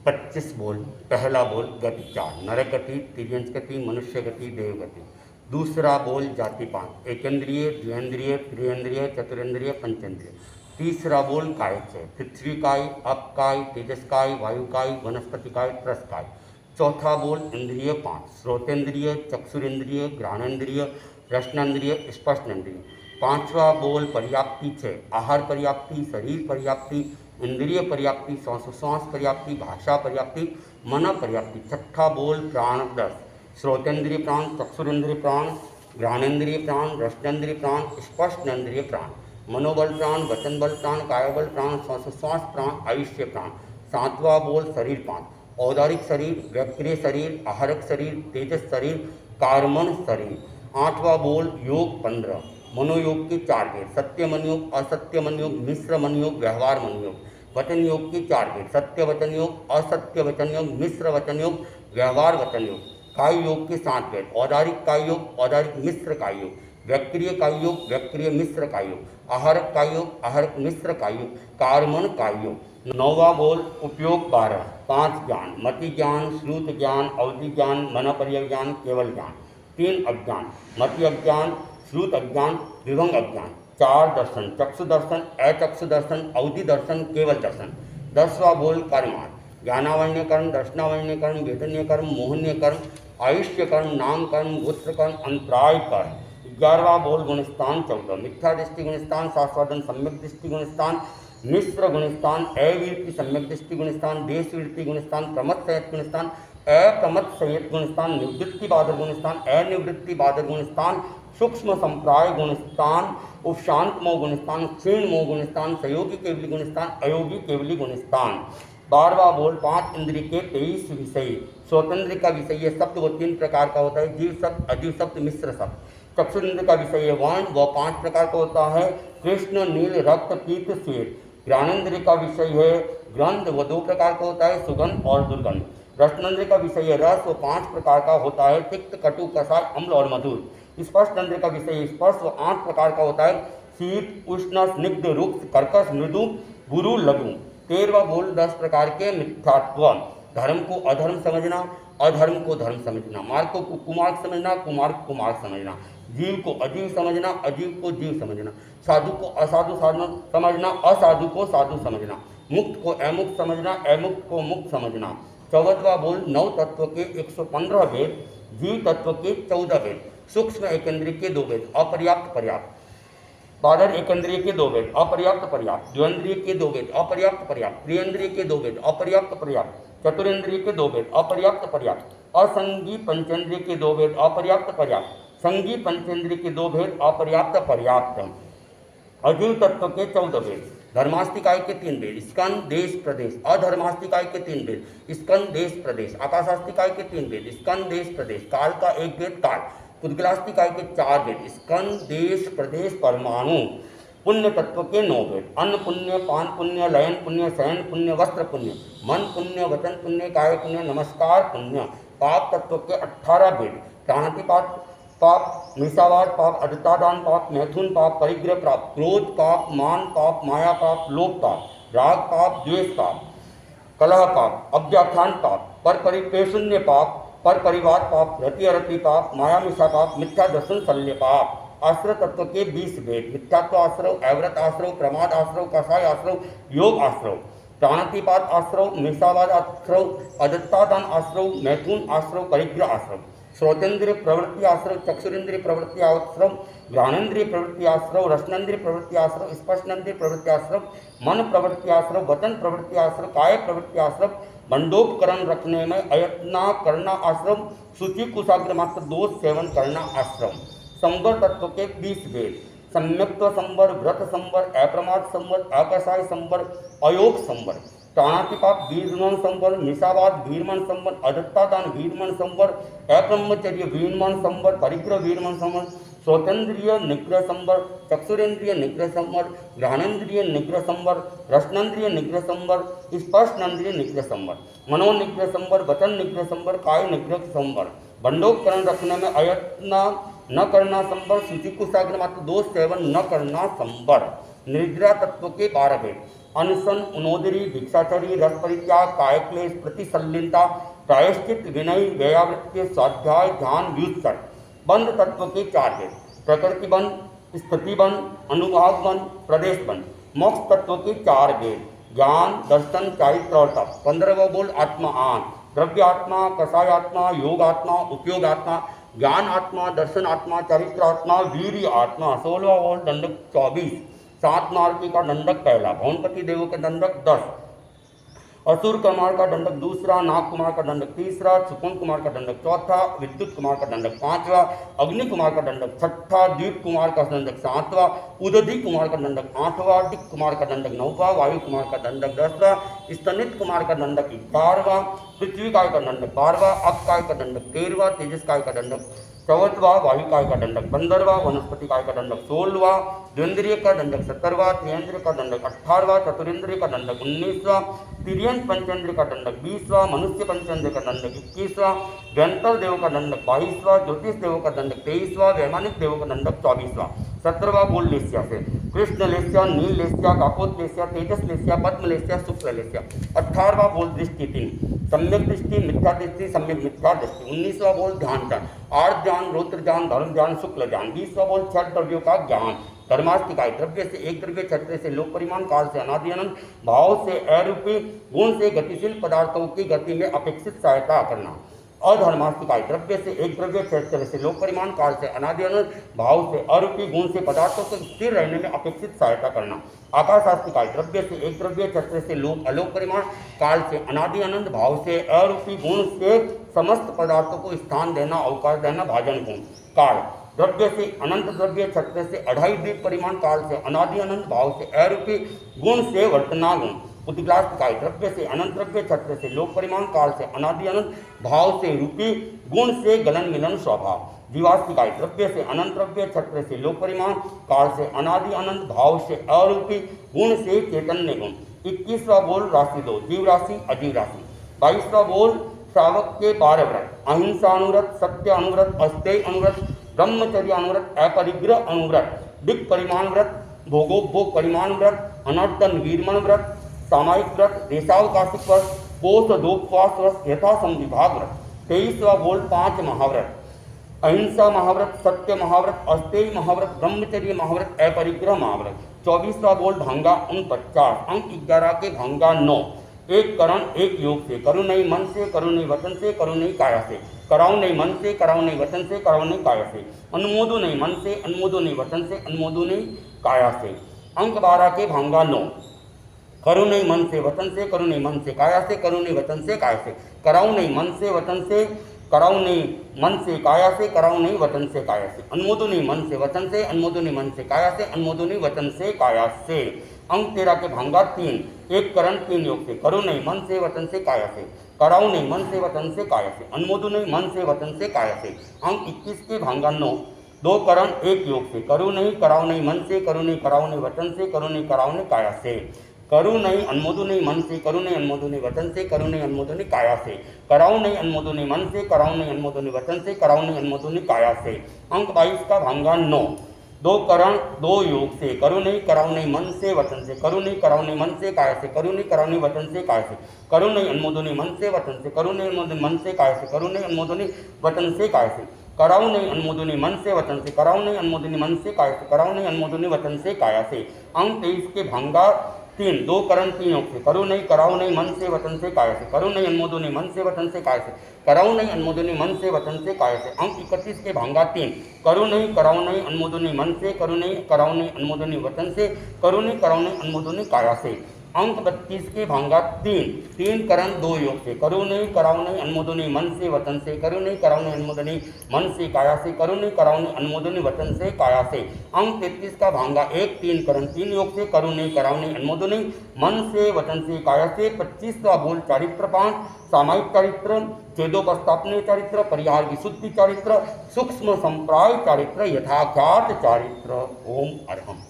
25 बोल। पहला बोल गति 4, नर गति, तिर्यंस गति, मनुष्य गति, देव गति। दूसरा बोल जाति 5, एकेंद्रिय, द्विंद्रिय, त्रिंद्रिय, चतुरेंद्रिय, पंचेंद्रिय। तीसरा बोल काय 6, पृथ्वी काय, अप काय, तेजस काय, वायु काय, वनस्पति काय, त्रस काय। चौथा बोल इंद्रिय 5, श्रोतेंद्रिय, चक्षुरेंद्रिय, घ्राणेंद्रिय, रसनेंद्रिय, स्पर्शनेंद्रिय। पांचवा बोल पर्याप्ति 6, आहार पर्याप्ति, शरीर पर्याप्ति, इंद्रिय पर्याप्ति, श्वासोश्वास पर्याप्ति, भाषा पर्याप्ति, मन पर्याप्ति। छठा बोल प्राण 10, श्रोतेंद्रिय प्राण, चक्षुरेंद्रिय प्राण, घ्राणेंद्रिय प्राण, रसनेंद्रिय प्राण, स्पर्शनेंद्रिय प्राण, मनोबल प्राण, वचन बल प्राण, कायबल प्राण, श्वासोश्वास प्राण, आयुष्य प्राण। सातवां बोल शरीर 5, औदारिक शरीर, व्यक्रिय शरीर, आहारक शरीर, तेजस शरीर, कार्मण शरीर। आठवां बोल योग 15, मनोयोग के 4 भेद, सत्य मन योग, असत्य मन योग, मिश्र मन योग, व्यवहार मन योग। वचन योग के 4 भेद, सत्य वचन योग, असत्य वचन योग, मिश्र वचन योग, व्यवहार वचन योग। काय योग के 7 भेद, औदारिक काय योग, औदारिक मिश्र काय योग, व्यक्रिय काय योग, व्यक्रिय मिश्र काय योग, आहारक काय योग, आहारक मिश्र काय योग, कार्मण काय योग। नौवा बोल उपयोग 12, 5 ज्ञान, मति ज्ञान, श्रुत ज्ञान, अवधि ज्ञान, मन पर्यज्ञान, केवल ज्ञान। 3 अज्ञान, मति अज्ञान, श्रुत अज्ञान, विभंग अज्ञान। 4 दर्शन, चक्षु दर्शन, अचक्षु दर्शन, अवधि दर्शन, केवल दर्शन। 10वां बोल कर्मार्थ, ज्ञानावण्य कर्म, दर्शनावण्य कर्म, वेदनीय कर्म, मोहनीय कर्म, आयुष्य कर्म, नाम कर्म, गोत्र कर्म, अंतराय कर्म। 11वां बोल गुणस्थान 14, मिथ्या दृष्टि गुणस्थान, शास्त्रादन सम्यक दृष्टि गुणस्थान, मिश्र गुणस्थान, अविरति सम्यक दृष्टि गुणस्थान, देश विरति गुणस्थान, प्रमथ संयत गुणस्थान, अप्रमथ संयत गुणस्थान, निवृत्ति बाधक गुणस्थान, अनिवृत्ति बाधक गुणस्थान, सूक्ष्म संप्राय गुणस्थान, उपशांत मोह गुणस्थान, क्षीण मोह गुणस्थान, सहयोगी केवली गुणस्थान, अयोगी केवली गुणस्थान। 12वां बोल 5 इंद्रिय के 23 विषय। स्वतंत्र का विषय ये शब्द वो 3 प्रकार का होता है, जीव शब्द, अजीव शब्द, मिश्र शब्द। चक्षुरेंद्र का विषय वर्ण वह 5 प्रकार का होता है, कृष्ण, नील, रक्त, पीत, श्वेत। ज्ञानेंद्रिय का विषय है गंध, वह 2 प्रकार का होता है, सुगंध और दुर्गंध। रसनेंद्रिय का विषय है रस, वो 5 प्रकार का होता है, तिक्त, कटु, कषाय, अम्ल और मधुर। स्पर्शनेंद्रिय का विषय स्पर्श, वो 8 प्रकार का होता है, शीत, उष्ण, स्निग्ध, रुक्ष, कर्कश, मृदु, गुरु, लघु। 13वां बोल 10 प्रकार के मिथ्यात्व, धर्म को अधर्म समझना, अधर्म को धर्म समझना, मार्ग को कुमार्ग समझना, कुमार्ग को मार्ग समझना, जीव को अजीव समझना, अजीव को जीव समझना, साधु को असाधु समझना, असाधु को साधु समझना, मुक्त को अमुक्त समझना, अमुक्त को मुक्त समझना। 14वां बोल 9 तत्व के 115 भेद, जीव तत्व के 14 भेद, सूक्ष्म एकेंद्रिय के 2 भेद, अपर्याप्त पर्याप्त, बादर एकेंद्रिय के 2 भेद, अपर्याप्त पर्याप्त, द्विंद्रिय के 2 भेद, अपर्याप्त पर्याप्त, त्रिंद्रिय के 2 भेद, अपर्याप्त पर्याप्त, चतुरेंद्रिय के 2 भेद, अपर्याप्त पर्याप्त, असंगी पंचेंद्रिय के 2 भेद, अपर्याप्त पर्याप्त, संगी पंचेंद्रिय के 2 भेद, अपर्याप्त पर्याप्त, अजीव तत्व के 14 भेद, धर्मास्तिकाय के 3 भेद, स्कंद, देश, प्रदेश, अधर्मास्तिकाय के 3 भेद, स्कंद, देश, प्रदेश, आकाशास्तिकाय के 3 भेद, स्कंद, देश, प्रदेश, काल का 1 भेद, काल, पुद्गलास्तिकाय के 4 भेद, स्कंद, देश, प्रदेश, परमाणु। पुण्य तत्व के 9 भेद, अन्न पुण्य, पान पुण्य, लयन पुण्य, शयन पुण्य, वस्त्र पुण्य, मन पुण्य, वचन पुण्य, काय पुण्य, नमस्कार पुण्य। पाप तत्व के 18 भेद, प्राणातिपात पाप, मिसावाद पाप, अदतादान पाप, मैथुन पाप, परिग्रह पाप, क्रोध पाप, मान पाप, माया पाप, लोभ पाप, राग पाप, द्वेष पाप, कलह पाप, अव्याख्यान पाप, पर परिपेशुन्य पाप, पर परिवाद पाप, रति अरति पाप, माया मिशा पाप, मिथ्या दर्शन शल्य पाप। आश्रय तत्व के 20 भेद, मिथ्यात्व आश्रव, अव्रत आश्रव, प्रमाद आश्रव, कषाय आश्रव, योग आश्रव, प्राणातिपात आश्रव, मिसावाद आश्रव, अदत्तादान आश्रव, मैथुन आश्रव, परिग्रह आश्रव, श्रोतेंद्रिय प्रवृत्ति आश्रव, चक्षुरेंद्रिय प्रवृत्ति आश्रव, घ्राणेंद्रिय प्रवृत्ति आश्रव, रसनेंद्रिय प्रवृत्ति आश्रव, स्पर्शनेंद्रिय प्रवृत्ति आश्रव, मन प्रवृत्ति आश्रव, वचन प्रवृत्ति आश्रव, काय प्रवृत्ति आश्रव, मंडोपकरण रखने में अयत्ना करना आश्रम, सूचि कुशाग्र मात्र दोष सेवन करना आश्रम। संवर तत्व के 20 भेद, सम्यक्त्व संवर, व्रत संवर, अप्रमाद संवर, अकषाय संवर, अयोग संवर, प्राणातिपात वीरमन संवर, मिसावाद वीरमन संवर, अदत्तादान वीरमन संवर, अब्रह्मचर्य वीरमन संवर, परिग्रह वीरमन संवर, स्वतंत्रीय निग्रह संवर, चक्षुरेंद्रिय निग्रह संवर, घ्राणेंद्रिय निग्रह संवर, रसनेंद्रिय निग्रह संवर, स्पर्शनेंद्रिय निग्रह संवर, मनोनिग्रह संवर, वचन निग्रह संवर, काय निग्रह संवर, बंडोपकरण रखने में अयत्न न करना संवर, सूचि कुशाग्र मात्र दोष सेवन न करना संवर। निद्रा तत्व के 12 भेद, अनशन, उनोदरी, भिक्षाचरी, रस परित्याग, कायक्लेश, प्रतिसल्लिनता, प्रायश्चित, विनय, व्ययावृत्ति, स्वाध्याय, ध्यान, व्युत्सर्ग। बंध तत्व के 4 भेद: प्रकृति बंध, स्थिति बंध, अनुभाव बंध, प्रदेश बंध। मोक्ष तत्व के 4 भेद: ज्ञान, दर्शन, चारित्र और तप। 15वां बोल आत्मा आन: द्रव्य आत्मा, कषाय आत्मा, योग आत्मा, उपयोग आत्मा, ज्ञान आत्मा, दर्शन आत्मा, चारित्र आत्मा, वीर आत्मा। 16वां बोल दंडक 24। 7 मार्गी का दंडक पहला, भौनपति देवों के दंडक 10, असुर कुमार का दंडक दूसरा, नाग कुमार का दंडक तीसरा, सुकुन कुमार का दंडक चौथा, विद्युत कुमार का दंडक 5वां, अग्नि कुमार का दंडक 6ठा, दीप कुमार का दंडक 7वां, उदधि कुमार का दंडक 8वां, दिक कुमार का दंडक 9वां, वायु कुमार का दंडक 10वां, स्तनित कुमार का दंडक 11वां, पृथ्वी काय का दंडक 12वां, अप काय का दंडक 13वां, तेजस काय का दंडक 14वां, वायु काय का दंडक 15वां, वनस्पति काय का दंडक 16वां, द्वेंद्रिय का दंडक 17वां, त्रियंद्रिय का दंडक 18वां, चतुरेंद्रिय का दंडक 19वां, तिर्यंत पंचेंद्रिय का दंडक 20वां, मनुष्य पंचेंद्रिय का दंडक 21वां, व्यंतर देव का दंडक 22वां, ज्योतिष देव का दंडक 23वां, वैमानिक देव का दंडक 24वां। 17वां बोल लेस्या से: कृष्ण लेस्या, नील लेस्या, काकोत लेस्या, तेजस लेस्या, पद्म लेस्या, शुक्ल लेस्या। 18वां बोल दृष्टि 3: सम्यक दृष्टि, मिथ्या दृष्टि, सम्यक मिथ्या दृष्टि। 19वां बोल ध्यान ज्ञान: आर्थ ज्ञान, रौद्र ज्ञान, धर्म ज्ञान, शुक्ल ज्ञान। 20वां बोल 6 द्रव्यों का ज्ञान: धर्मास्तिकाय: द्रव्य से एक द्रव्य, छत्र से लोक परिमाण, काल से अनादि अनंत, भाव से अरूपी, गुण से गतिशील पदार्थों की गति में अपेक्षित सहायता करना। अधर्मास्तिकाय: द्रव्य से एक द्रव्य, छत्र से लोक परिमाण, काल से अनादि अनंत, भाव से अरूपी, गुण से पदार्थों को स्थिर रहने में अपेक्षित सहायता करना। आकाशास्तिकाय: द्रव्य से एक द्रव्य, छत्र से लोक अलोक परिमाण, काल से अनादि अनंत, भाव से अरूपी, गुण से समस्त पदार्थों को स्थान देना, अवकाश देना, भाजन गुण। काल: द्रव्य से अनंत द्रव्य, छत्र से 2.5 द्वीप परिमाण, काल से अनादि अनंत, भाव से अरूपी, गुण से वर्तना गुण। उद्गास्तिकाय: द्रव्य से अनंत द्रव्य, छत्र से लोक परिमाण, काल से अनादि अनंत, भाव से रूपी, गुण से गलन मिलन स्वभाव। जीवास्तिकाय: द्रव्य से अनंत द्रव्य, छत्र से लोक परिमाण, काल से अनादि अनंत, भाव से अरूपी, गुण से चैतन्य गुण। 21वां बोल राशि 2: जीव राशि, अजीव राशि। 22वां बोल श्रावक के 12 व्रत: अहिंसा अनुव्रत, सत्य अनुव्रत, अस्तेय अनुव्रत, ब्रह्मचर्य अनुव्रत, अपरिग्रह अनुव्रत, दिक् परिमाण व्रत, भोगोपभोग परिमाण व्रत, अनर्दन वीरमण व्रत, सामायिक व्रत, देशावकाशिक व्रत, पोषदोपवास व्रत, यथा संविभाग व्रत। 23वां बोल 5 महाव्रत: अहिंसा महाव्रत, सत्य महाव्रत, अस्तेय महाव्रत, ब्रह्मचर्य महाव्रत, अपरिग्रह महाव्रत। 24वां बोल भांगा 49, अंक 11 के भांगा 9। एक करण एक योग से: करो नहीं मन से, करो नहीं वचन से, करो नहीं काया से। कराओ नहीं मन से, कराओ नहीं वचन से, कराओ नहीं काया से। अनुमोदो नहीं मन से, अनुमोदो नहीं वचन से, अनुमोदो नहीं काया से। अंक 12 के भांगा 9। करो नहीं मन से वचन से, करो नहीं मन से काया से, करो नहीं वचन से काया से। कराओ नहीं मन से वचन से, कराओ नहीं मन से काया से, कराओ नहीं वचन से काया से। अनुमोदो नहीं मन से वचन से, अनुमोदो नहीं मन से काया से, अनुमोदो नहीं वचन से काया से। अंक 13 के भांगा 3। एक करण 3 योग से: करो नहीं मन से वचन से काया से, कराओ नहीं मन से वचन से काया से, अनुमोदो नहीं मन से वचन से काया से। अंक 21 के भांगा 9। 2 करण 1 योग से: करो नहीं, कराओ नहीं मन से, करो नहीं, कराओ नहीं वचन से, करो नहीं, कराओ नहीं काया से। करो नहीं, अनुमोदो नहीं मन से, करो नहीं, अनुमोदो नहीं वचन से, करो नहीं, अनुमोदो नहीं काया से। कराओ नहीं, अनुमोदो नहीं मन से, कराओ नहीं, अनुमोदो नहीं वचन से, कराओ नहीं, अनुमोदो नहीं काया से। अंक 22 का भांगा 9। 2 करण 2 योग से: करो नहीं, कराओ नहीं मन से वचन से, करो नहीं, कराओ नहीं मन से काया से, करो नहीं, कराओ नहीं वचन से काया से। करो नहीं, अनुमोदो नहीं मन से वचन से, करो नहीं, अनुमोदो नहीं मन से काया से, करो नहीं, अनुमोदो नहीं वचन से काया से। कराओ नहीं, अनुमोदो नहीं मन से वचन से, कराओ नहीं, अनुमोदो नहीं मन से काया से, कराओ नहीं, अनुमोदो नहीं वचन से काया से। अंक 23 के भांगा 3। 2 करण 3 योग से: करो नहीं, कराओ नहीं मन से वचन से काया से, करो नहीं, अनुमोदो नहीं मन से वचन से काया से, कराओ नहीं, अनुमोदो नहीं मन से वचन से काया से। अंक 31 के भांगा 3। करो नहीं, कराओ नहीं, अनुमोदो नहीं मन से, करो नहीं, कराओ नहीं, अनुमोदो नहीं वचन से, करो नहीं, कराओ नहीं, अनुमोदो नहीं काया से। अंक 32 के भांगा 3। 3 करण 2 योग से: करो नहीं, कराओ नहीं, अनुमोदो नहीं मन से वचन से, करो नहीं, कराओ नहीं, अनुमोदो नहीं मन से काया से, करो नहीं, कराओ नहीं, अनुमोदो नहीं वचन से काया से। अंक 33 का भांगा 1। 3 करण 3 योग से: करो नहीं, कराओ नहीं, अनुमोदो नहीं मन से वचन से काया से। 25वां बोल चारित्र 5: सामायिक चारित्र, छेदोपस्थापनीय चारित्र, परिहार विशुद्धि चारित्र, सूक्ष्म संप्राय चारित्र, यथाख्यात चारित्र। ओम अरहम।